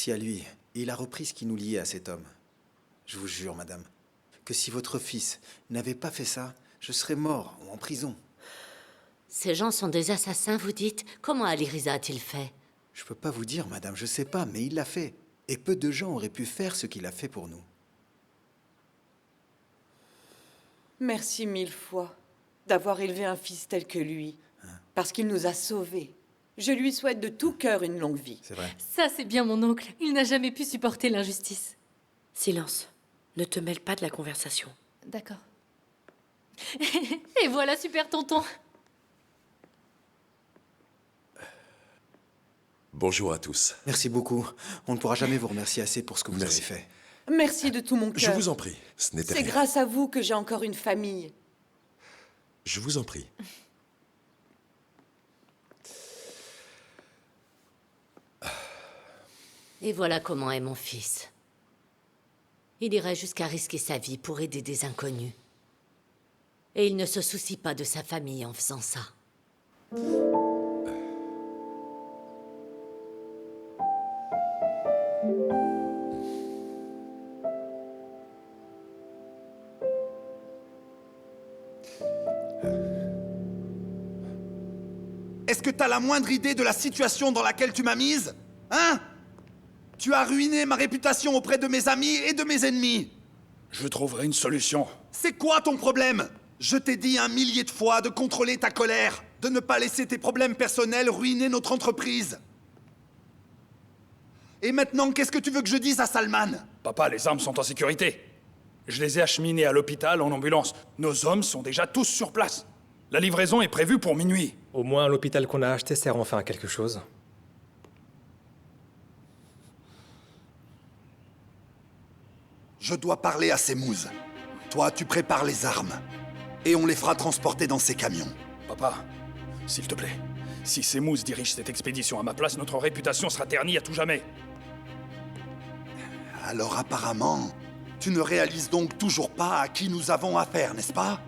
Merci à lui. Il a repris ce qui nous liait à cet homme. Je vous jure, madame, que si votre fils n'avait pas fait ça, je serais mort ou en prison. Ces gens sont des assassins, vous dites? Comment Ali Riza a-t-il fait? Je peux pas vous dire, madame, je sais pas, mais il l'a fait. Et peu de gens auraient pu faire ce qu'il a fait pour nous. Merci 1000 fois d'avoir élevé un fils tel que lui. Parce qu'il nous a sauvés. Je lui souhaite de tout cœur une longue vie. C'est vrai. Ça, c'est bien mon oncle. Il n'a jamais pu supporter l'injustice. Silence. Ne te mêle pas de la conversation. D'accord. Et voilà, super tonton. Bonjour à tous. Merci beaucoup. On ne pourra jamais vous remercier assez pour ce que vous Merci. avez fait. Merci de tout mon Je cœur. vous en prie, ce n'était C'est rien. grâce à vous que j'ai encore une famille. Je vous en prie. Et voilà comment est mon fils. Il irait jusqu'à risquer sa vie pour aider des inconnus. Et il ne se soucie pas de sa famille en faisant ça. Est-ce que t'as la moindre idée de la situation dans laquelle tu m'as mise? Hein? Tu as ruiné ma réputation auprès de mes amis et de mes ennemis. Je trouverai une solution. C'est quoi ton problème? Je t'ai dit 1 millier de fois de contrôler ta colère, de ne pas laisser tes problèmes personnels ruiner notre entreprise. Et maintenant, qu'est-ce que tu veux que je dise à Salman? Papa, les armes sont en sécurité. Je les ai acheminées à l'hôpital en ambulance. Nos hommes sont déjà tous sur place. La livraison est prévue pour minuit. Au moins, l'hôpital qu'on a acheté sert enfin à quelque chose. Je dois parler à Semouz. Toi, tu prépares les armes. Et on les fera transporter dans ces camions. Papa, s'il te plaît, si Semouz dirige cette expédition à ma place, notre réputation sera ternie à tout jamais. Alors apparemment, tu ne réalises donc toujours pas à qui nous avons affaire, n'est-ce pas?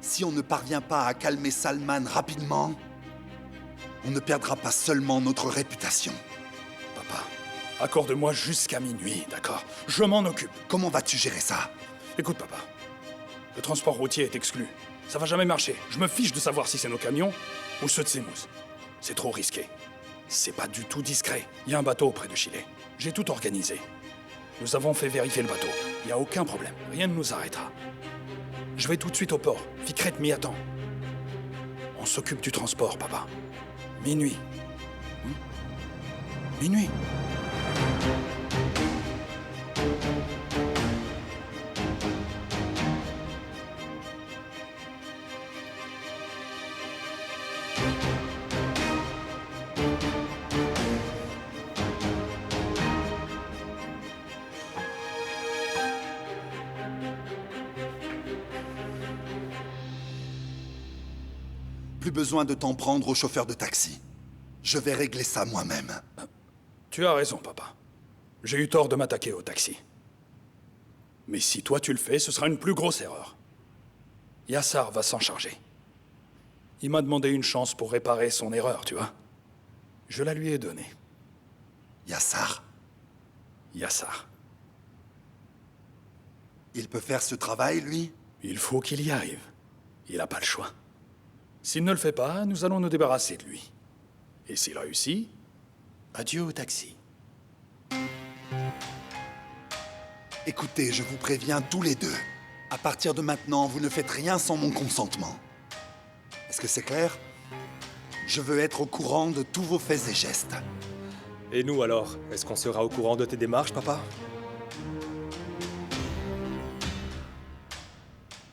Si on ne parvient pas à calmer Salman rapidement, on ne perdra pas seulement notre réputation. Papa, accorde-moi jusqu'à minuit, d'accord? Je m'en occupe. Comment vas-tu gérer ça? Écoute, papa, le transport routier est exclu. Ça va jamais marcher. Je me fiche de savoir si c'est nos camions ou ceux de Semouz. C'est trop risqué. C'est pas du tout discret. Il y a un bateau près de Chile. J'ai tout organisé. Nous avons fait vérifier le bateau. Il n'y a aucun problème. Rien ne nous arrêtera. Je vais tout de suite au port. Fikret m'y attend. On s'occupe du transport, papa. Minuit. Minuit. Plus besoin de t'en prendre au chauffeur de taxi. Je vais régler ça moi-même. Tu as raison, papa. J'ai eu tort de m'attaquer au taxi. Mais si toi tu le fais, ce sera une plus grosse erreur. Yassar va s'en charger. Il m'a demandé une chance pour réparer son erreur, tu vois. Je la lui ai donnée. Yassar, Yassar. il peut faire ce travail, lui? Il faut qu'il y arrive. Il n'a pas le choix. S'il ne le fait pas, nous allons nous débarrasser de lui. Et s'il réussit, adieu au taxi. Écoutez, je vous préviens tous les deux. À partir de maintenant, vous ne faites rien sans mon consentement. Est-ce que c'est clair? Je veux être au courant de tous vos faits et gestes. Et nous alors? Est-ce qu'on sera au courant de tes démarches, papa?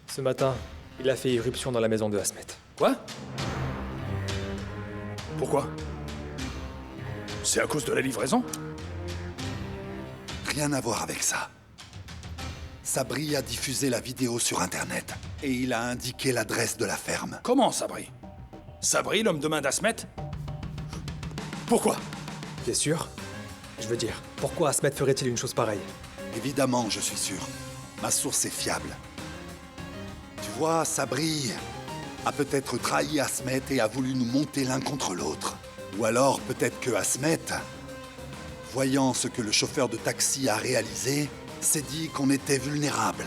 Ce matin, il a fait irruption dans la maison de Asmet. Quoi? Pourquoi? C'est à cause de la livraison? Rien à voir avec ça. Sabri a diffusé la vidéo sur Internet et il a indiqué l'adresse de la ferme. Comment, Sabri? Sabri, l'homme de main d'Asmet? Pourquoi? T'es sûr? Je veux dire, pourquoi Asmet ferait-il une chose pareille? Évidemment, je suis sûr. Ma source est fiable. Tu vois, Sabri a peut-être trahi Asmet et a voulu nous monter l'un contre l'autre. Ou alors, peut-être que Asmet voyant ce que le chauffeur de taxi a réalisé, s'est dit qu'on était vulnérable.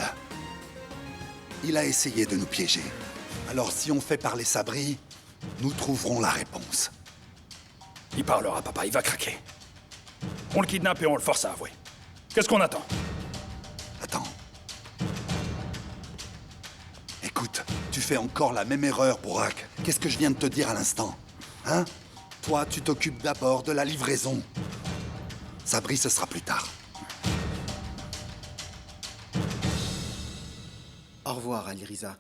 Il a essayé de nous piéger. Alors si on fait parler Sabri, nous trouverons la réponse. Il parlera, papa, il va craquer. On le kidnappe et on le force à avouer. Qu'est-ce qu'on attend? Attends. Écoute, tu fais encore la même erreur, Bourak. Qu'est-ce que je viens de te dire à l'instant? Hein? Toi, tu t'occupes d'abord de la livraison. Sabri, ce sera plus tard. Au revoir, Ali Riza.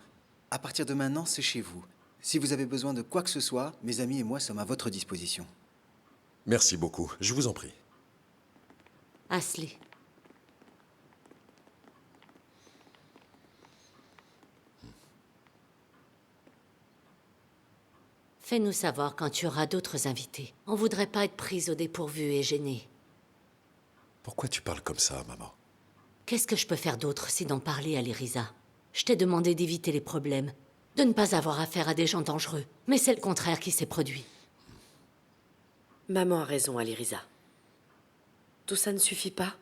À partir de maintenant, c'est chez vous. Si vous avez besoin de quoi que ce soit, mes amis et moi sommes à votre disposition. Merci beaucoup, je vous en prie. Asli. Fais-nous savoir quand tu auras d'autres invités. On voudrait pas être prise au dépourvu et gênée. Pourquoi tu parles comme ça, maman? Qu'est-ce que je peux faire d'autre si d'en parler à Lyrisa? Je t'ai demandé d'éviter les problèmes, de ne pas avoir affaire à des gens dangereux. Mais c'est le contraire qui s'est produit. Maman a raison, Alirisa. Tout ça ne suffit pas.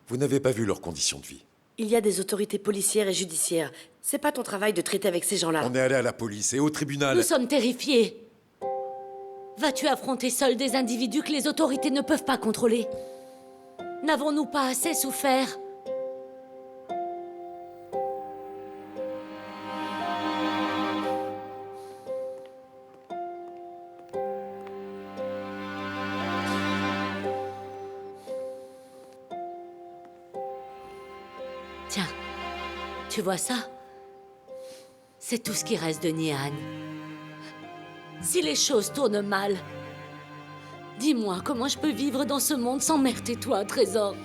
Vous n'avez pas vu leurs conditions de vie. Il y a des autorités policières et judiciaires. C'est pas ton travail de traiter avec ces gens-là. On est allé à la police et au tribunal. Nous sommes terrifiés. Vas-tu affronter seul des individus que les autorités ne peuvent pas contrôler? N'avons-nous pas assez souffert? Tiens, tu vois ça? C'est tout ce qui reste de Nihan. Si les choses tournent mal, dis-moi comment je peux vivre dans ce monde sans Mert et toi, Trésor?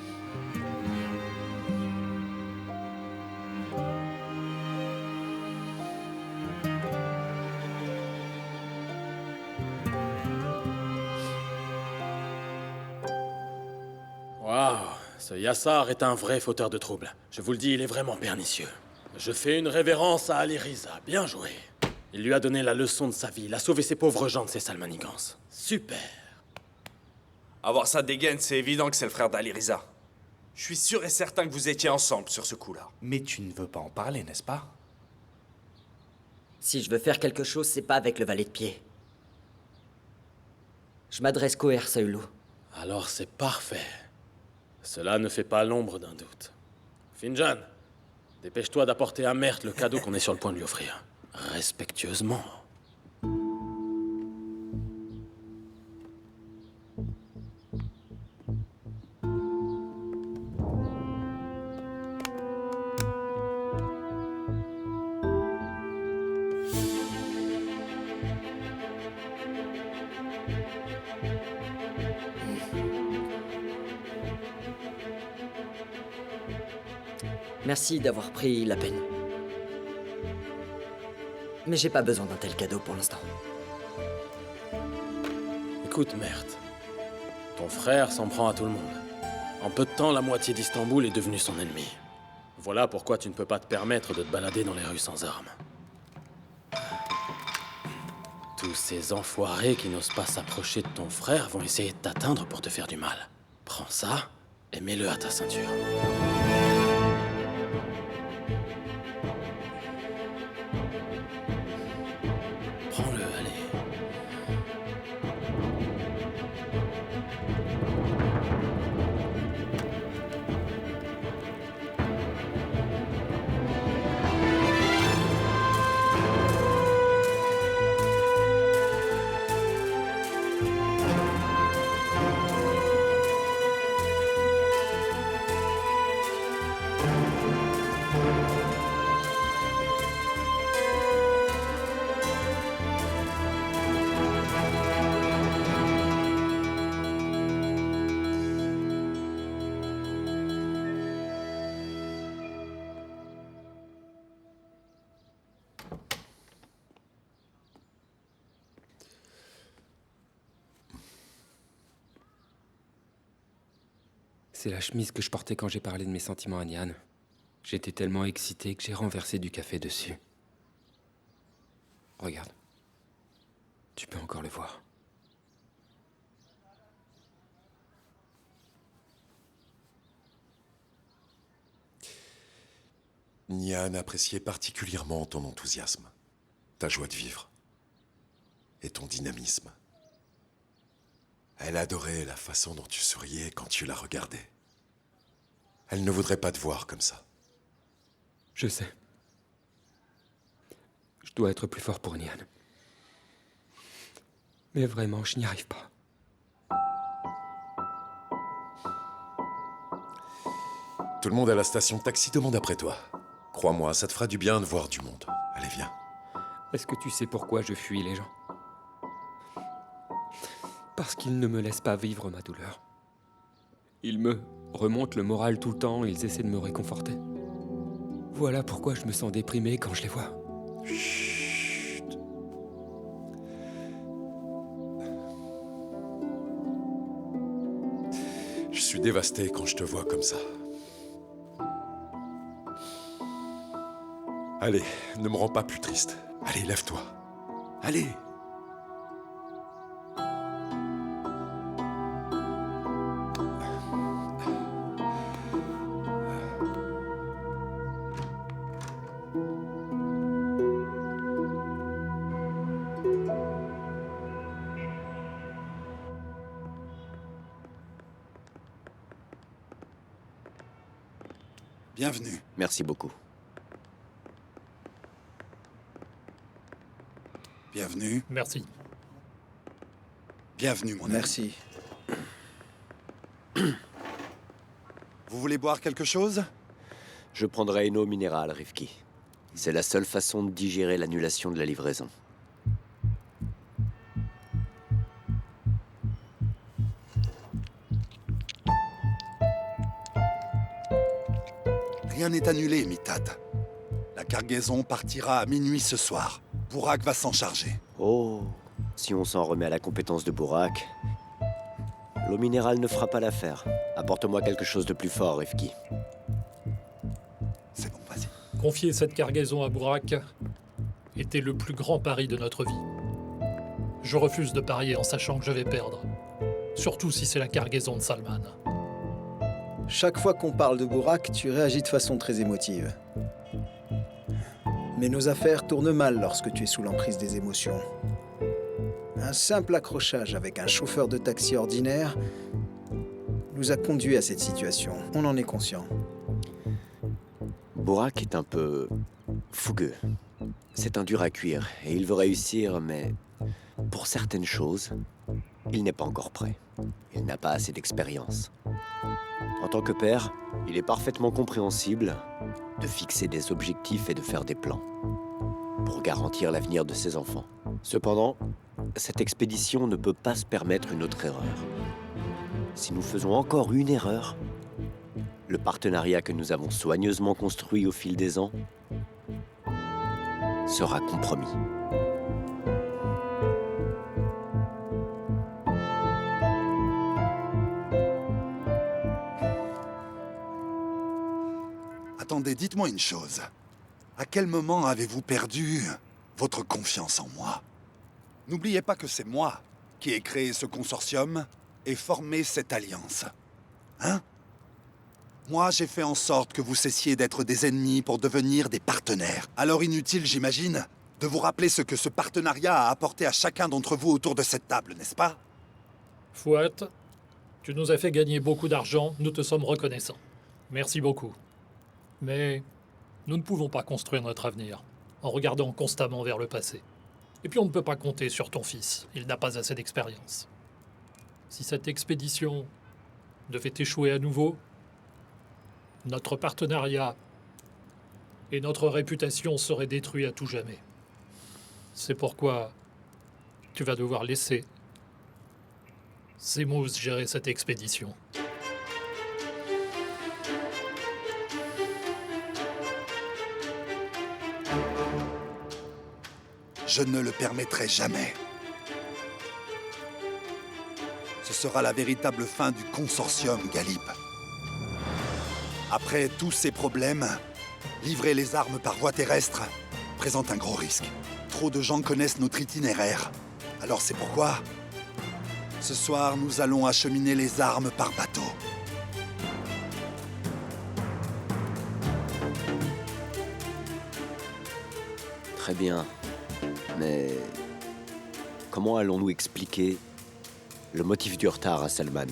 Waouh, ce Yassar est un vrai fauteur de troubles. Je vous le dis, il est vraiment pernicieux. Je fais une révérence à Alirisa, bien joué. Il lui a donné la leçon de sa vie, il a sauvé ces pauvres gens de ces sales manigances. Super. Avoir sa dégaine, c'est évident que c'est le frère d'Alirisa. Je suis sûr et certain que vous étiez ensemble sur ce coup-là. Mais tu ne veux pas en parler, n'est-ce pas? Si je veux faire quelque chose, c'est pas avec le valet de pied. Je m'adresse qu'au Herr Saulou. Alors c'est parfait. Cela ne fait pas l'ombre d'un doute. Finjan, dépêche-toi d'apporter à Mert le cadeau qu'on est sur le point de lui offrir. Respectueusement. Merci d'avoir pris la peine. Mais j'ai pas besoin d'un tel cadeau pour l'instant. Écoute, Mert. Ton frère s'en prend à tout le monde. En peu de temps, la moitié d'Istanbul est devenue son ennemi. Voilà pourquoi tu ne peux pas te permettre de te balader dans les rues sans armes. Tous ces enfoirés qui n'osent pas s'approcher de ton frère vont essayer de t'atteindre pour te faire du mal. Prends ça et mets-le à ta ceinture. Prends-le, allez. C'est la chemise que je portais quand j'ai parlé de mes sentiments à Nihan. J'étais tellement excité que j'ai renversé du café dessus. Regarde. Tu peux encore le voir. Nian appréciait particulièrement ton enthousiasme, ta joie de vivre et ton dynamisme. Elle adorait la façon dont tu souriais quand tu la regardais. Elle ne voudrait pas te voir comme ça. Je sais. Je dois être plus fort pour Nian. Mais vraiment, je n'y arrive pas. Tout le monde à la station de taxi demande après toi. Crois-moi, ça te fera du bien de voir du monde. Allez, viens. Est-ce que tu sais pourquoi je fuis les gens? Parce qu'ils ne me laissent pas vivre ma douleur. Ils me remontent le moral tout le temps, ils essaient de me réconforter. Voilà pourquoi je me sens déprimé quand je les vois. Chut. Je suis dévasté quand je te vois comme ça. Allez, ne me rends pas plus triste. Allez, lève-toi. Allez. Bienvenue. Merci beaucoup. Bienvenue. Merci. Bienvenue, mon ami. Merci. Vous voulez boire quelque chose? Je prendrai une eau minérale, Rifki. C'est la seule façon de digérer l'annulation de la livraison. Rien n'est annulé, Mitat. La cargaison partira à minuit ce soir. Bourak va s'en charger. Oh, si on s'en remet à la compétence de Bourak, l'eau minérale ne fera pas l'affaire. Apporte-moi quelque chose de plus fort, Rifki. C'est bon, vas-y. Confier cette cargaison à Bourak était le plus grand pari de notre vie. Je refuse de parier en sachant que je vais perdre. Surtout si c'est la cargaison de Salman. Chaque fois qu'on parle de Bourak, tu réagis de façon très émotive. Mais nos affaires tournent mal lorsque tu es sous l'emprise des émotions. Un simple accrochage avec un chauffeur de taxi ordinaire nous a conduits à cette situation. On en est conscient. Bourak est un peu fougueux. C'est un dur à cuire et il veut réussir, mais pour certaines choses, il n'est pas encore prêt. Il n'a pas assez d'expérience. En tant que père, il est parfaitement compréhensible de fixer des objectifs et de faire des plans pour garantir l'avenir de ses enfants. Cependant, cette expédition ne peut pas se permettre une autre erreur. Si nous faisons encore une erreur, le partenariat que nous avons soigneusement construit au fil des ans sera compromis. Attendez, dites-moi une chose. À quel moment avez-vous perdu votre confiance en moi? N'oubliez pas que c'est moi qui ai créé ce consortium et formé cette alliance. Hein? Moi, j'ai fait en sorte que vous cessiez d'être des ennemis pour devenir des partenaires. Alors inutile, j'imagine, de vous rappeler ce que ce partenariat a apporté à chacun d'entre vous autour de cette table, n'est-ce pas? Fouad, tu nous as fait gagner beaucoup d'argent, nous te sommes reconnaissants. Merci beaucoup. Mais nous ne pouvons pas construire notre avenir en regardant constamment vers le passé. Et puis on ne peut pas compter sur ton fils, il n'a pas assez d'expérience. Si cette expédition devait échouer à nouveau, notre partenariat et notre réputation seraient détruits à tout jamais. C'est pourquoi tu vas devoir laisser Semouz gérer cette expédition. Je ne le permettrai jamais. Ce sera la véritable fin du consortium, Galib. Après tous ces problèmes, livrer les armes par voie terrestre présente un gros risque. Trop de gens connaissent notre itinéraire. Alors c'est pourquoi, ce soir, nous allons acheminer les armes par bateau. Très bien. Mais comment allons-nous expliquer le motif du retard à Salman?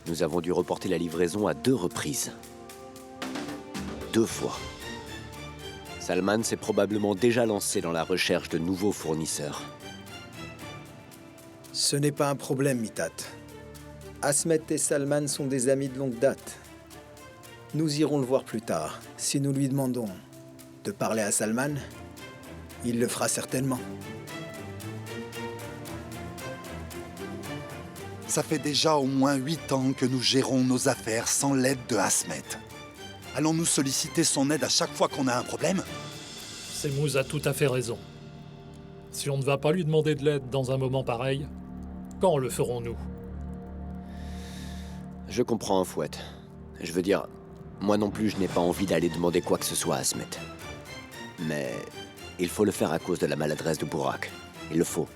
Nous avons dû reporter la livraison à 2 reprises. 2 fois. Salman s'est probablement déjà lancé dans la recherche de nouveaux fournisseurs. Ce n'est pas un problème, Mithat. Asmet et Salman sont des amis de longue date. Nous irons le voir plus tard. Si nous lui demandons de parler à Salman, il le fera certainement. Ça fait déjà au moins 8 ans que nous gérons nos affaires sans l'aide de Asmet. Allons-nous solliciter son aide à chaque fois qu'on a un problème? Semouz a tout à fait raison. Si on ne va pas lui demander de l'aide dans un moment pareil, quand le ferons-nous? Je comprends, Fouette. Je veux dire, moi non plus je n'ai pas envie d'aller demander quoi que ce soit à Asmet. Mais il faut le faire à cause de la maladresse de Burak. Il le faut.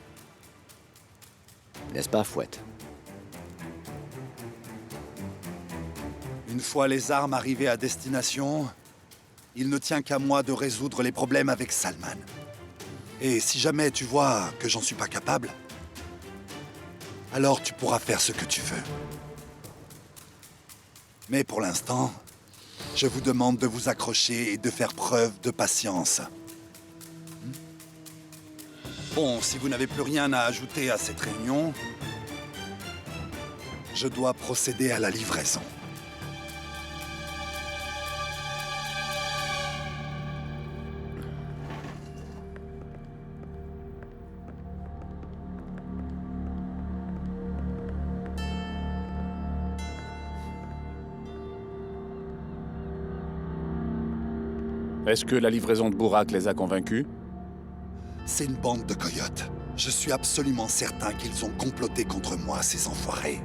N'est-ce pas, Fouette? Une fois les armes arrivées à destination, il ne tient qu'à moi de résoudre les problèmes avec Salman. Et si jamais tu vois que j'en suis pas capable, alors tu pourras faire ce que tu veux. Mais pour l'instant, je vous demande de vous accrocher et de faire preuve de patience. Bon, si vous n'avez plus rien à ajouter à cette réunion, je dois procéder à la livraison. Est-ce que la livraison de Burak les a convaincus? C'est une bande de coyotes. Je suis absolument certain qu'ils ont comploté contre moi, ces enfoirés.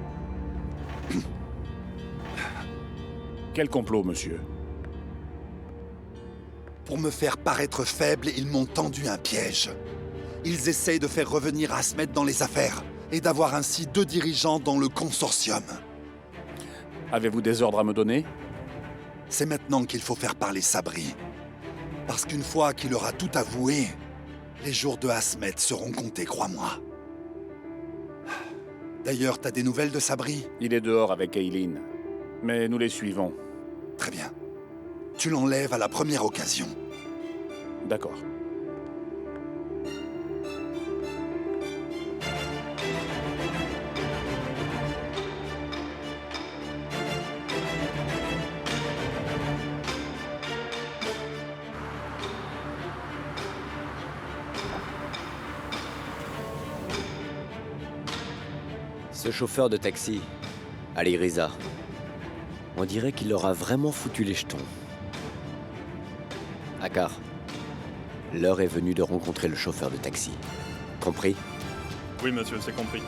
Quel complot, monsieur? Pour me faire paraître faible, ils m'ont tendu un piège. Ils essayent de faire revenir Asmet dans les affaires et d'avoir ainsi 2 dirigeants dans le consortium. Avez-vous des ordres à me donner? C'est maintenant qu'il faut faire parler Sabri. Parce qu'une fois qu'il aura tout avoué, les jours de Asmet seront comptés, crois-moi. D'ailleurs, t'as des nouvelles de Sabri? Il est dehors avec Eileen. Mais nous les suivons. Très bien. Tu l'enlèves à la première occasion. D'accord. Ce chauffeur de taxi, Ali Riza, on dirait qu'il leur a vraiment foutu les jetons. Akar, l'heure est venue de rencontrer le chauffeur de taxi. Compris? Oui, monsieur, c'est compris.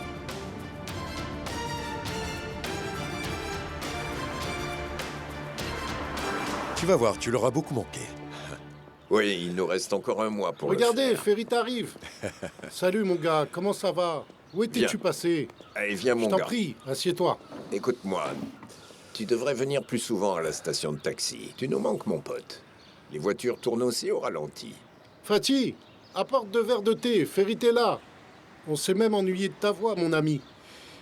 Tu vas voir, tu leur as beaucoup manqué. Oui, il nous reste encore un mois pour Regardez, Ferit arrive. Salut mon gars, comment ça va? Où étais-tu passé? Allez, viens mon gars. Je t'en prie, assieds-toi. Écoute-moi, tu devrais venir plus souvent à la station de taxi. Tu nous manques, mon pote. Les voitures tournent aussi au ralenti. Fatih, apporte 2 verres de thé, Ferit est là. On s'est même ennuyé de ta voix, mon ami.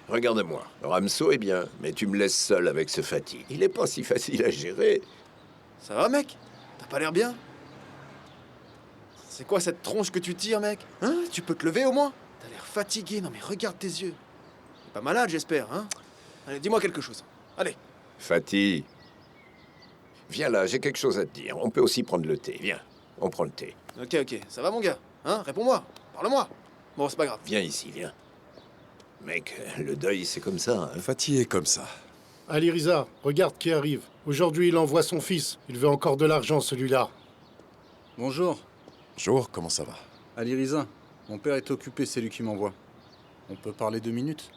Regarde-moi, Ramso est bien, mais tu me laisses seul avec ce Fatih. Il est pas si facile à gérer. Ça va, mec? T'as pas l'air bien? C'est quoi cette tronche que tu tires, mec? Hein? Tu peux te lever au moins? T'as l'air fatigué, non mais regarde tes yeux. T'es pas malade, j'espère, hein? Allez, dis-moi quelque chose. Allez. Fatih, viens là, j'ai quelque chose à te dire. On peut aussi prendre le thé, viens. On prend le thé. Ok, ça va mon gars? Hein? Réponds-moi, parle-moi. Bon, c'est pas grave. Viens ici, viens. Mec, le deuil, c'est comme ça. Hein? Fatih est comme ça. Ali Riza, regarde qui arrive. Aujourd'hui, il envoie son fils. Il veut encore de l'argent, celui-là. Bonjour. Bonjour, comment ça va? Ali Riza, mon père est occupé, c'est lui qui m'envoie. On peut parler 2 minutes?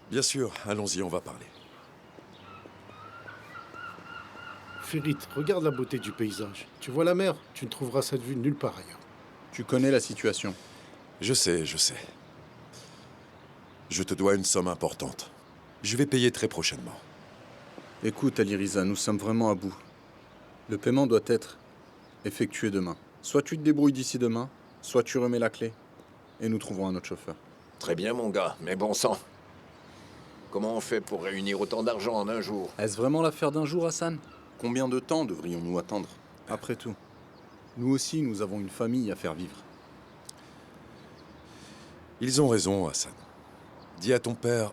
Bien sûr, allons-y, on va parler. Ferit, regarde la beauté du paysage. Tu vois la mer? Tu ne trouveras cette vue nulle part ailleurs. Tu connais la situation. Je sais. Je te dois une somme importante. Je vais payer très prochainement. Écoute, Ali Riza, nous sommes vraiment à bout. Le paiement doit être Effectué demain. Soit tu te débrouilles d'ici demain, soit tu remets la clé, et nous trouvons un autre chauffeur. Très bien, mon gars, mais bon sang. Comment on fait pour réunir autant d'argent en un jour? Est-ce vraiment l'affaire d'un jour, Hassan? Combien de temps devrions-nous attendre? Après tout, nous aussi, nous avons une famille à faire vivre. Ils ont raison, Hassan. Dis à ton père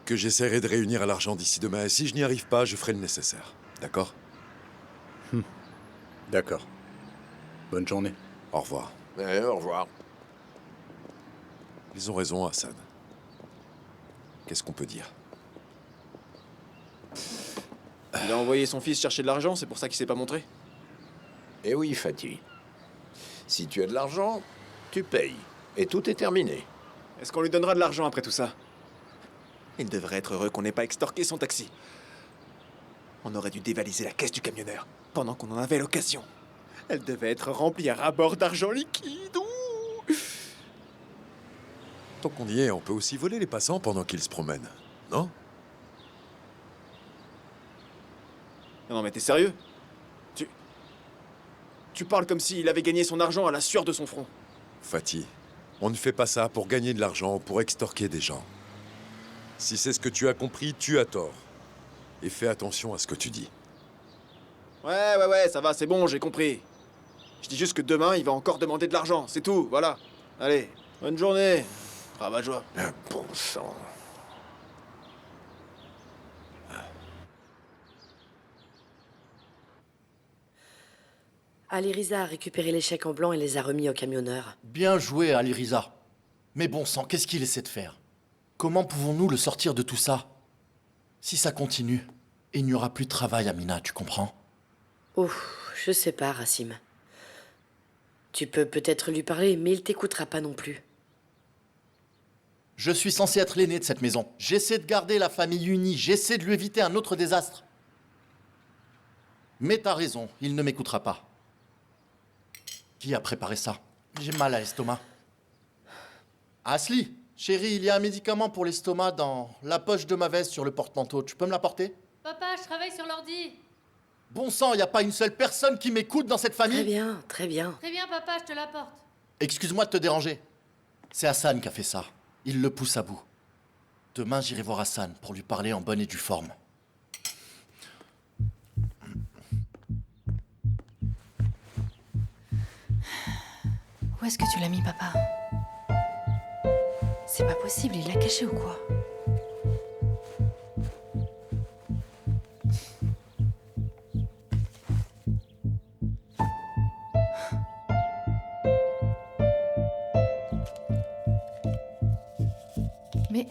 que j'essaierai de réunir l'argent d'ici demain, et si je n'y arrive pas, je ferai le nécessaire. D'accord? D'accord. Bonne journée. Au revoir. Au revoir. Ils ont raison, Hassan. Qu'est-ce qu'on peut dire? Il a envoyé son fils chercher de l'argent, c'est pour ça qu'il s'est pas montré? Eh oui, Fatih. Si tu as de l'argent, tu payes. Et tout est terminé. Est-ce qu'on lui donnera de l'argent après tout ça? Il devrait être heureux qu'on n'ait pas extorqué son taxi. On aurait dû dévaliser la caisse du camionneur, pendant qu'on en avait l'occasion. Elle devait être remplie à ras-bord d'argent liquide. Tant qu'on y est, on peut aussi voler les passants pendant qu'ils se promènent, non? Non mais t'es sérieux? Tu parles comme s'il avait gagné son argent à la sueur de son front. Fatih, on ne fait pas ça pour gagner de l'argent ou pour extorquer des gens. Si c'est ce que tu as compris, tu as tort. Et fais attention à ce que tu dis. Ouais, ça va, c'est bon, j'ai compris. Je dis juste que demain, il va encore demander de l'argent, c'est tout, voilà. Allez, bonne journée. Rabat-joie. Bon sang. Ali Riza a récupéré les chèques en blanc et les a remis au camionneur. Bien joué, Ali Riza. Mais bon sang, qu'est-ce qu'il essaie de faire? Comment pouvons-nous le sortir de tout ça? Si ça continue, il n'y aura plus de travail, Amina, tu comprends? Ouf, je sais pas, Rassim. Tu peux peut-être lui parler, mais il t'écoutera pas non plus. Je suis censé être l'aîné de cette maison. J'essaie de garder la famille unie, j'essaie de lui éviter un autre désastre. Mais t'as raison, il ne m'écoutera pas. Qui a préparé ça? J'ai mal à l'estomac. Asli, chérie, il y a un médicament pour l'estomac dans la poche de ma veste sur le porte-manteau. Tu peux me l'apporter? Papa, je travaille sur l'ordi. Bon sang, il n'y a pas une seule personne qui m'écoute dans cette famille? Très bien, très bien. Très bien, papa, je te l'apporte. Excuse-moi de te déranger. C'est Hassan qui a fait ça. Il le pousse à bout. Demain, j'irai voir Hassan pour lui parler en bonne et due forme. Où est-ce que tu l'as mis, papa? C'est pas possible, il l'a caché ou quoi? Mais...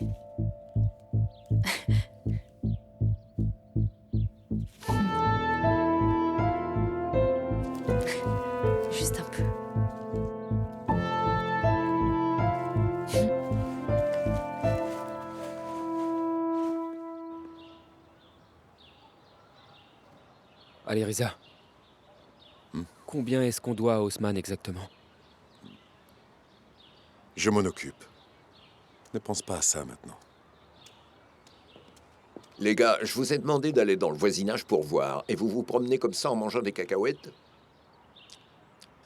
Juste un peu. Allez, Riza. Combien est-ce qu'on doit à Haussmann exactement? Je m'en occupe. Ne pense pas à ça maintenant. Les gars, je vous ai demandé d'aller dans le voisinage pour voir, et vous vous promenez comme ça en mangeant des cacahuètes?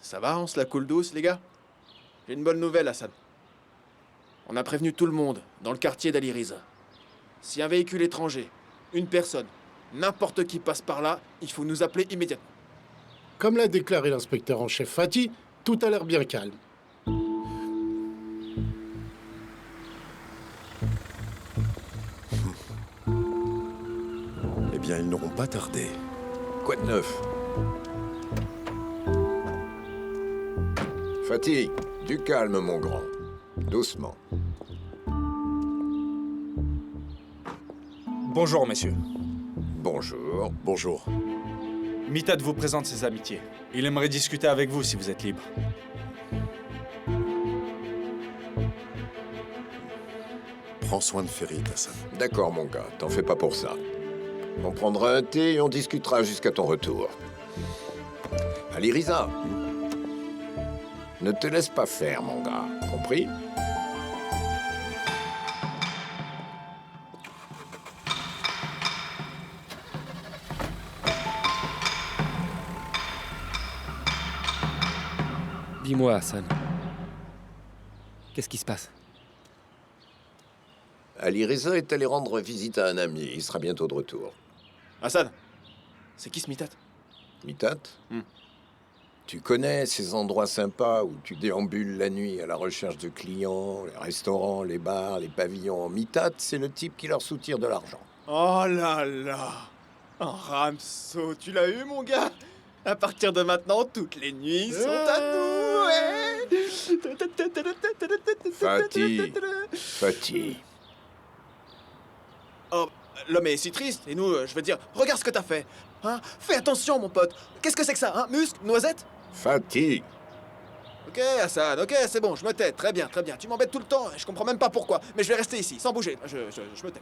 Ça va, on se la coule douce, les gars? J'ai une bonne nouvelle, Hassan. On a prévenu tout le monde, dans le quartier d'Ali Riza. Si un véhicule étranger, une personne, n'importe qui passe par là, il faut nous appeler immédiatement. Comme l'a déclaré l'inspecteur en chef Fatih, tout a l'air bien calme. Eh bien, ils n'auront pas tardé. Quoi de neuf? Fatih, du calme, mon grand. Doucement. Bonjour, messieurs. Bonjour. Bonjour. Mitad vous présente ses amitiés. Il aimerait discuter avec vous si vous êtes libre. Prends soin de Ferit, Hassan. D'accord, mon gars, t'en fais pas pour ça. On prendra un thé et on discutera jusqu'à ton retour. Ali Riza, ne te laisse pas faire, mon gars. Compris? Dis-moi, Hassan. Qu'est-ce qui se passe? Ali Riza est allé rendre visite à un ami. Il sera bientôt de retour. Hassan, c'est qui ce Mitat? Mitat? Tu connais ces endroits sympas où tu déambules la nuit à la recherche de clients, les restaurants, les bars, les pavillons. Mitat, c'est le type qui leur soutire de l'argent. Oh là là! Un Ramso, tu l'as eu, mon gars? À partir de maintenant, toutes les nuits sont à nous, ouais! Fatih. Oh, l'homme est si triste, et nous, je veux dire, regarde ce que t'as fait. Hein? Fais attention, mon pote. Qu'est-ce que c'est que ça, hein? Muscle? Noisette? Fatih. Ok, Hassan, ok, c'est bon, je me tais. Très bien, très bien. Tu m'embêtes tout le temps, et je comprends même pas pourquoi. Mais je vais rester ici, sans bouger. Je me tais.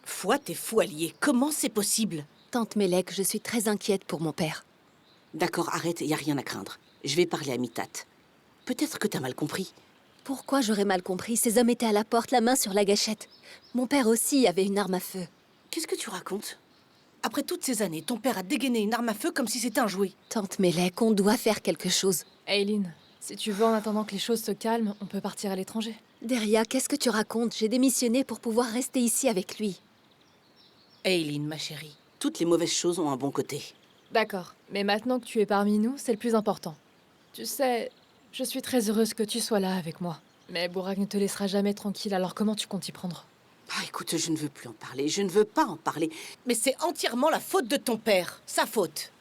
Fouad est fou allié. Comment c'est possible? Tante Melek, je suis très inquiète pour mon père. D'accord, arrête, y a rien à craindre. Je vais parler à Mitat. Peut-être que t'as mal compris. Pourquoi j'aurais mal compris? Ces hommes étaient à la porte, la main sur la gâchette. Mon père aussi avait une arme à feu. Qu'est-ce que tu racontes? Après toutes ces années, ton père a dégainé une arme à feu comme si c'était un jouet. Tante Melek, on doit faire quelque chose. Aileen, si tu veux, en attendant que les choses se calment, on peut partir à l'étranger. Deria, qu'est-ce que tu racontes? J'ai démissionné pour pouvoir rester ici avec lui. Aileen, ma chérie, toutes les mauvaises choses ont un bon côté. D'accord, mais maintenant que tu es parmi nous, c'est le plus important. Tu sais, je suis très heureuse que tu sois là avec moi. Mais Bourak ne te laissera jamais tranquille, alors comment tu comptes y prendre? Ah, écoute, je ne veux plus en parler, je ne veux pas en parler. Mais c'est entièrement la faute de ton père, sa faute.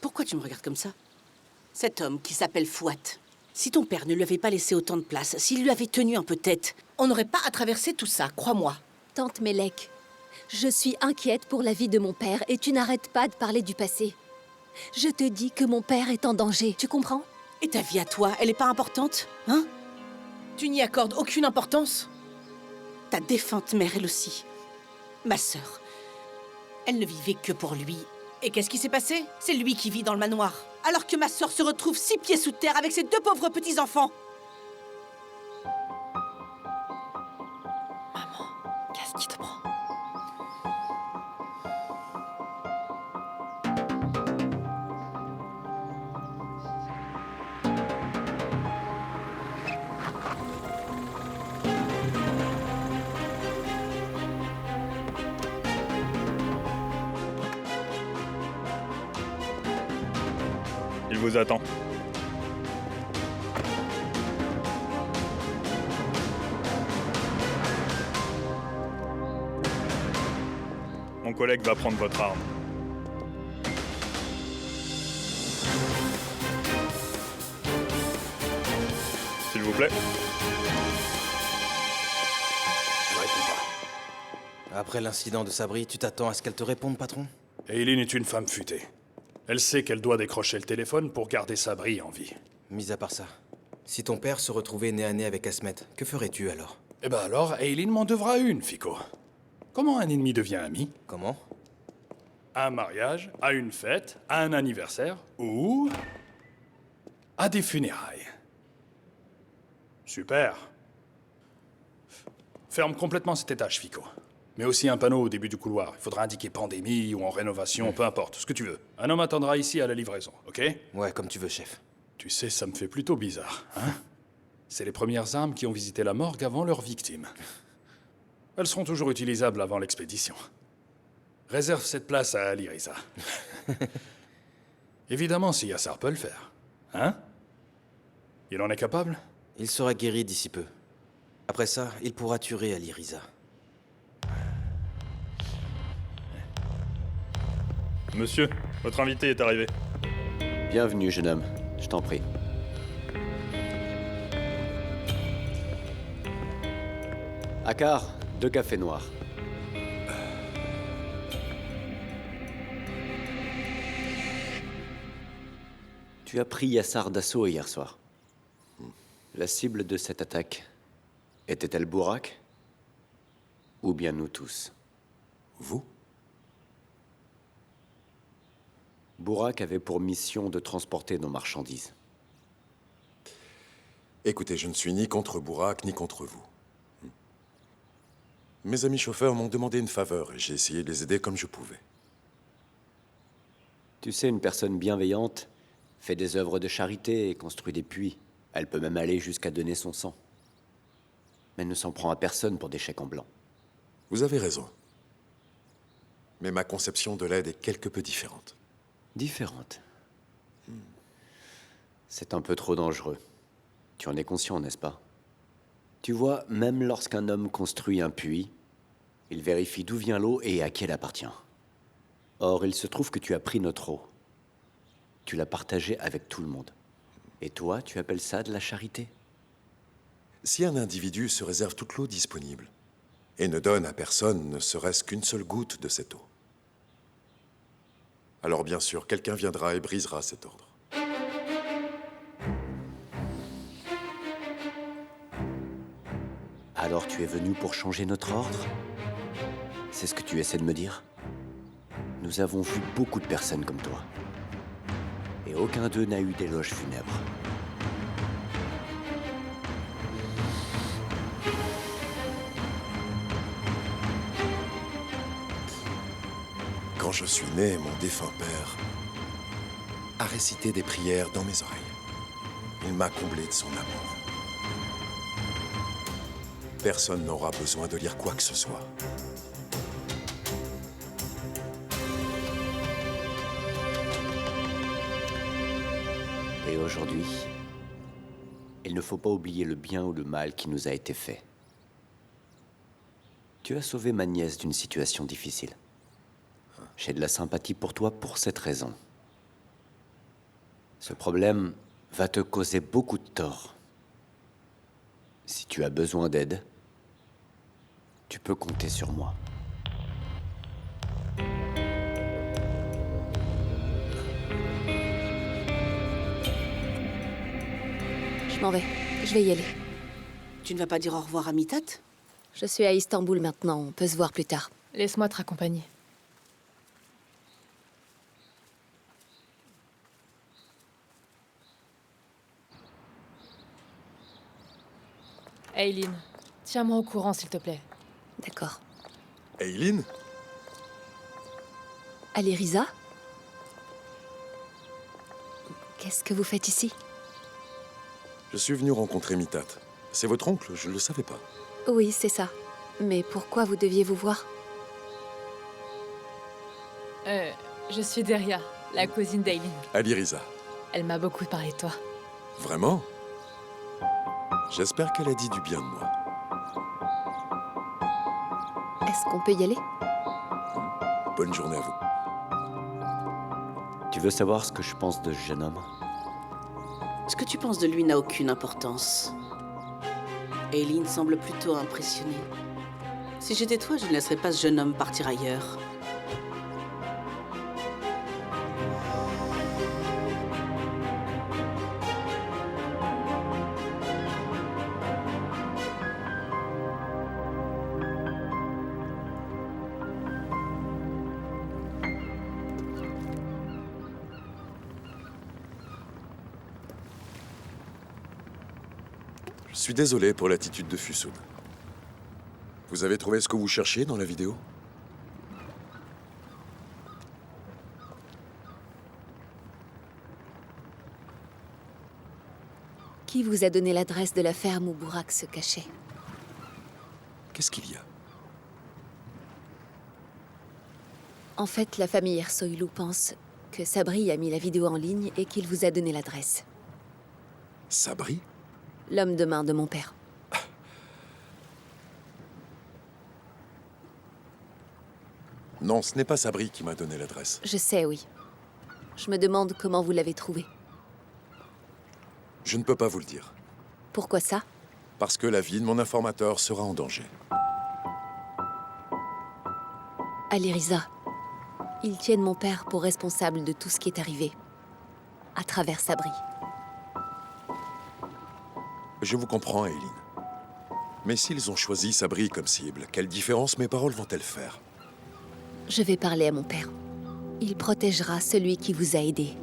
Pourquoi tu me regardes comme ça? Cet homme qui s'appelle Fouad, si ton père ne lui avait pas laissé autant de place, s'il lui avait tenu un peu tête, on n'aurait pas à traverser tout ça, crois-moi. Tante Melek, je suis inquiète pour la vie de mon père et tu n'arrêtes pas de parler du passé. Je te dis que mon père est en danger, tu comprends? Et ta vie à toi, elle n'est pas importante, hein? Tu n'y accordes aucune importance? Ta défunte mère, elle aussi. Ma sœur. Elle ne vivait que pour lui. Et qu'est-ce qui s'est passé? C'est lui qui vit dans le manoir. Alors que ma sœur se retrouve 6 pieds sous terre avec ses 2 pauvres petits-enfants. Maman, qu'est-ce qui te prend? Il vous attend. Mon collègue va prendre votre arme. S'il vous plaît. Elle répond pas. Après l'incident de Sabri, tu t'attends à ce qu'elle te réponde, patron? Aileen est une femme futée. Elle sait qu'elle doit décrocher le téléphone pour garder Sabri en vie. Mis à part ça, si ton père se retrouvait nez à nez avec Asmet, que ferais-tu alors? Eh ben alors, Aileen m'en devra une, Fico. Comment un ennemi devient ami? Comment? À un mariage, à une fête, à un anniversaire ou à des funérailles. Super. Ferme complètement cet étage, Fico. Mais aussi un panneau au début du couloir. Il faudra indiquer pandémie ou en rénovation, peu importe, ce que tu veux. Un homme attendra ici à la livraison, ok? Ouais, comme tu veux, chef. Tu sais, ça me fait plutôt bizarre, hein? C'est les premières armes qui ont visité la morgue avant leurs victimes. Elles seront toujours utilisables avant l'expédition. Réserve cette place à Ali Riza. Évidemment, si Yassar peut le faire. Hein? Il en est capable? Il sera guéri d'ici peu. Après ça, il pourra tuer Ali Riza. Monsieur, votre invité est arrivé. Bienvenue, jeune homme. Je t'en prie. Akar, 2 cafés noirs. Tu as pris Yassar d'assaut hier soir. La cible de cette attaque était-elle Bourak? Ou bien nous tous? Vous? Bourak avait pour mission de transporter nos marchandises. Écoutez, je ne suis ni contre Bourak, ni contre vous. Mes amis chauffeurs m'ont demandé une faveur et j'ai essayé de les aider comme je pouvais. Tu sais, une personne bienveillante fait des œuvres de charité et construit des puits. Elle peut même aller jusqu'à donner son sang. Mais ne s'en prend à personne pour des chèques en blanc. Vous avez raison. Mais ma conception de l'aide est quelque peu différente. Différente. C'est un peu trop dangereux. Tu en es conscient, n'est-ce pas? Tu vois, même lorsqu'un homme construit un puits, il vérifie d'où vient l'eau et à qui elle appartient. Or, il se trouve que tu as pris notre eau. Tu l'as partagée avec tout le monde. Et toi, tu appelles ça de la charité? Si un individu se réserve toute l'eau disponible et ne donne à personne ne serait-ce qu'une seule goutte de cette eau, alors bien sûr, quelqu'un viendra et brisera cet ordre. Alors tu es venu pour changer notre ordre? C'est ce que tu essaies de me dire? Nous avons vu beaucoup de personnes comme toi. Et aucun d'eux n'a eu d'éloge funèbre. Quand je suis né, mon défunt père a récité des prières dans mes oreilles. Il m'a comblé de son amour. Personne n'aura besoin de lire quoi que ce soit. Et aujourd'hui, il ne faut pas oublier le bien ou le mal qui nous a été fait. Tu as sauvé ma nièce d'une situation difficile. J'ai de la sympathie pour toi pour cette raison. Ce problème va te causer beaucoup de tort. Si tu as besoin d'aide, tu peux compter sur moi. Je m'en vais. Je vais y aller. Tu ne vas pas dire au revoir à Mithat? Je suis à Istanbul maintenant. On peut se voir plus tard. Laisse-moi te raccompagner. Aileen, tiens-moi au courant, s'il te plaît. D'accord. Aileen? Aliriza? Qu'est-ce que vous faites ici? Je suis venu rencontrer Mithat. C'est votre oncle, je ne le savais pas. Oui, c'est ça. Mais pourquoi vous deviez vous voir? Je suis Deria, la cousine d'Aileen. Aliriza. Elle m'a beaucoup parlé de toi. Vraiment? J'espère qu'elle a dit du bien de moi. Est-ce qu'on peut y aller? Bonne journée à vous. Tu veux savoir ce que je pense de ce jeune homme? Ce que tu penses de lui n'a aucune importance. Aileen semble plutôt impressionnée. Si j'étais toi, je ne laisserais pas ce jeune homme partir ailleurs. Je suis désolé pour l'attitude de Fusoun. Vous avez trouvé ce que vous cherchiez dans la vidéo? Qui vous a donné l'adresse de la ferme où Burak se cachait? Qu'est-ce qu'il y a? En fait, la famille Ersoylou pense que Sabri a mis la vidéo en ligne et qu'il vous a donné l'adresse. Sabri? L'homme de main de mon père. Non, ce n'est pas Sabri qui m'a donné l'adresse. Je sais, oui. Je me demande comment vous l'avez trouvé. Je ne peux pas vous le dire. Pourquoi ça? Parce que la vie de mon informateur sera en danger. Aliriza, ils tiennent mon père pour responsable de tout ce qui est arrivé. À travers Sabri. Je vous comprends, Aileen. Mais s'ils ont choisi Sabri comme cible, quelle différence mes paroles vont-elles faire? Je vais parler à mon père. Il protégera celui qui vous a aidé.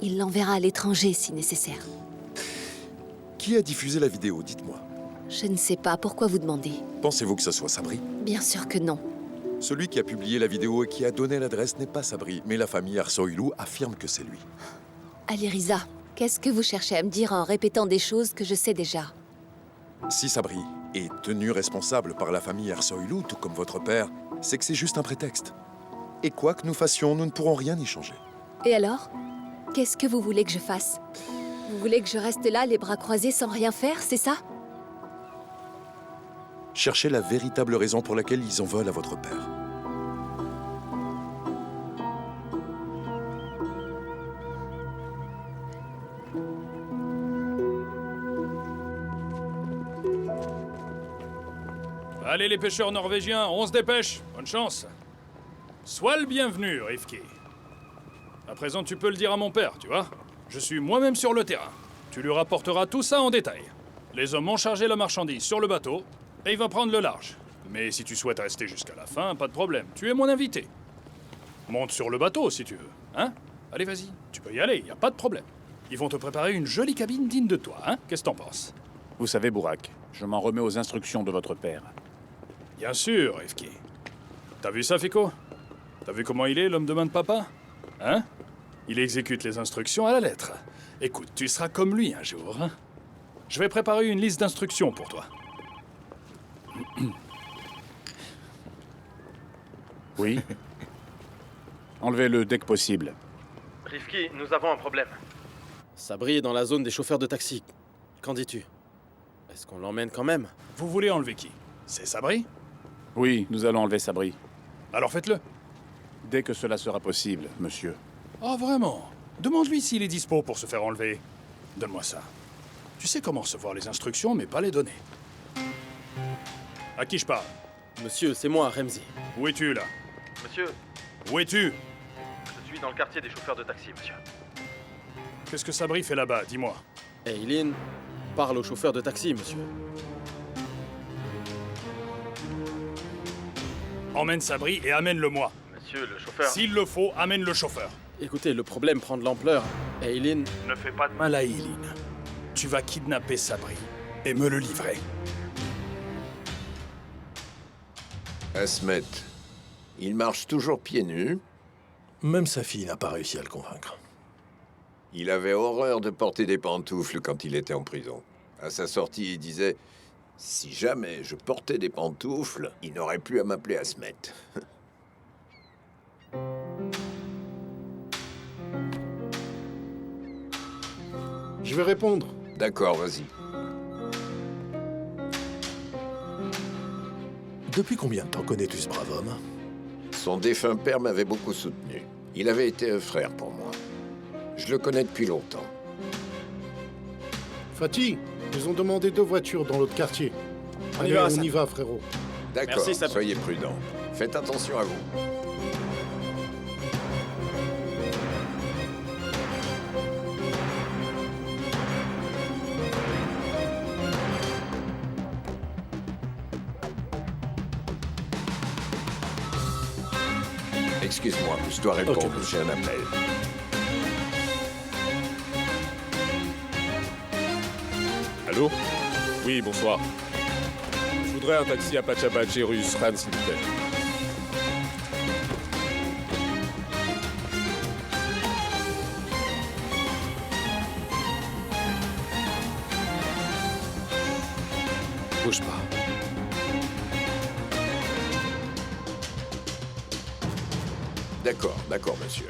Il l'enverra à l'étranger si nécessaire. Qui a diffusé la vidéo, dites-moi? Je ne sais pas, pourquoi vous demandez? Pensez-vous que ce soit Sabri? Bien sûr que non. Celui qui a publié la vidéo et qui a donné l'adresse n'est pas Sabri, mais la famille Ersoilou affirme que c'est lui. Aliriza, qu'est-ce que vous cherchez à me dire en répétant des choses que je sais déjà? Si Sabri est tenu responsable par la famille Ersoilou, tout comme votre père, c'est que c'est juste un prétexte. Et quoi que nous fassions, nous ne pourrons rien y changer. Et alors? Qu'est-ce que vous voulez que je fasse? Vous voulez que je reste là, les bras croisés, sans rien faire, c'est ça? Cherchez la véritable raison pour laquelle ils en veulent à votre père. Allez les pêcheurs norvégiens, on se dépêche. Bonne chance. Sois le bienvenu, Rifki. À présent, tu peux le dire à mon père, tu vois. Je suis moi-même sur le terrain. Tu lui rapporteras tout ça en détail. Les hommes ont chargé la marchandise sur le bateau et il va prendre le large. Mais si tu souhaites rester jusqu'à la fin, pas de problème. Tu es mon invité. Monte sur le bateau si tu veux, hein? Allez, vas-y, tu peux y aller, y a pas de problème. Ils vont te préparer une jolie cabine digne de toi, hein? Qu'est-ce que t'en penses? Vous savez, Bourak, je m'en remets aux instructions de votre père. Bien sûr, Rifki. T'as vu ça, Fiko? T'as vu comment il est, l'homme de main de papa? Hein? Il exécute les instructions à la lettre. Écoute, tu seras comme lui un jour, hein? Je vais préparer une liste d'instructions pour toi. Oui. Enlevez-le dès que possible. Rifki, nous avons un problème. Sabri est dans la zone des chauffeurs de taxi. Qu'en dis-tu? Est-ce qu'on l'emmène quand même? Vous voulez enlever qui? C'est Sabri? Oui, nous allons enlever Sabri. Alors faites-le. Dès que cela sera possible, monsieur. Oh, vraiment? Demande-lui s'il est dispo pour se faire enlever. Donne-moi ça. Tu sais comment recevoir les instructions, mais pas les donner. À qui je parle? Monsieur, c'est moi, Remzi. Où es-tu, là? Monsieur, Où es-tu? je suis dans le quartier des chauffeurs de taxi, monsieur. Qu'est-ce que Sabri fait là-bas? Dis-moi. Eileen, parle au chauffeur de taxi, monsieur. Emmène Sabri et amène-le-moi. Monsieur, le chauffeur... S'il le faut, amène le chauffeur. Écoutez, le problème prend de l'ampleur. Eileen... Ne fais pas de mal à Eileen. Tu vas kidnapper Sabri et me le livrer. Asmet, il marche toujours pieds nus. Même sa fille n'a pas réussi à le convaincre. Il avait horreur de porter des pantoufles quand il était en prison. À sa sortie, il disait « Si jamais je portais des pantoufles, il n'aurait plus à m'appeler Asmet. » Je vais répondre. D'accord, vas-y. Depuis combien de temps connais-tu ce brave homme? Son défunt père m'avait beaucoup soutenu. Il avait été un frère pour moi. Je le connais depuis longtemps. Fatih, ils ont demandé 2 voitures dans l'autre quartier. Allez, on y va, frérot. D'accord, soyez prudents. Faites attention à vous. Excuse-moi, je dois répondre, j'ai un appel. Allô? Oui, bonsoir. Je voudrais un taxi à Pachabachi, rue Sran, s'il vous plaît. Bouge pas. D'accord, monsieur.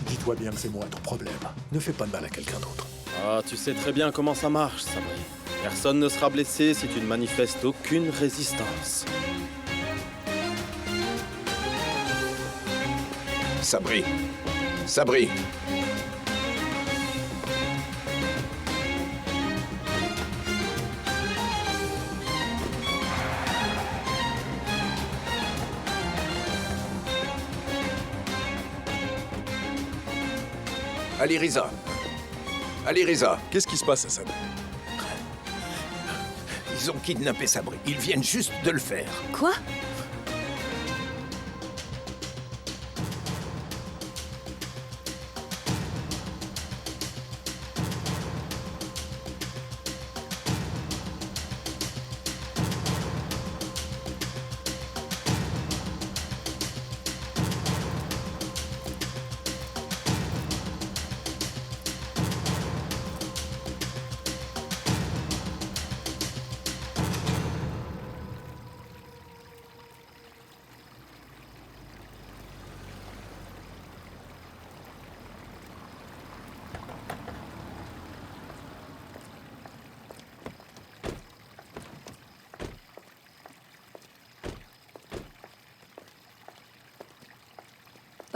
Dis-toi bien que c'est moi ton problème. Ne fais pas de mal à quelqu'un d'autre. Ah, tu sais très bien comment ça marche, Sabri. Personne ne sera blessé si tu ne manifestes aucune résistance. Sabri. Sabri. Ali Riza. Ali Riza. Qu'est-ce qui se passe, Hassan? Ils ont kidnappé Sabri. Ils viennent juste de le faire. Quoi?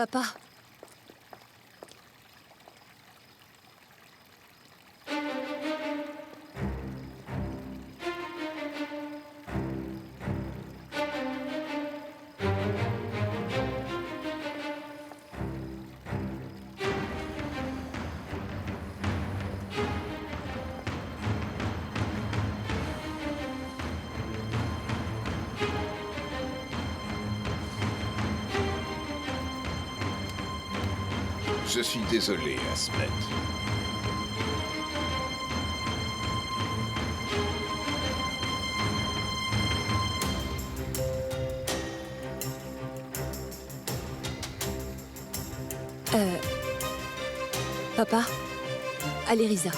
Papa. Je suis désolé, Asmet. Papa, Aliriza.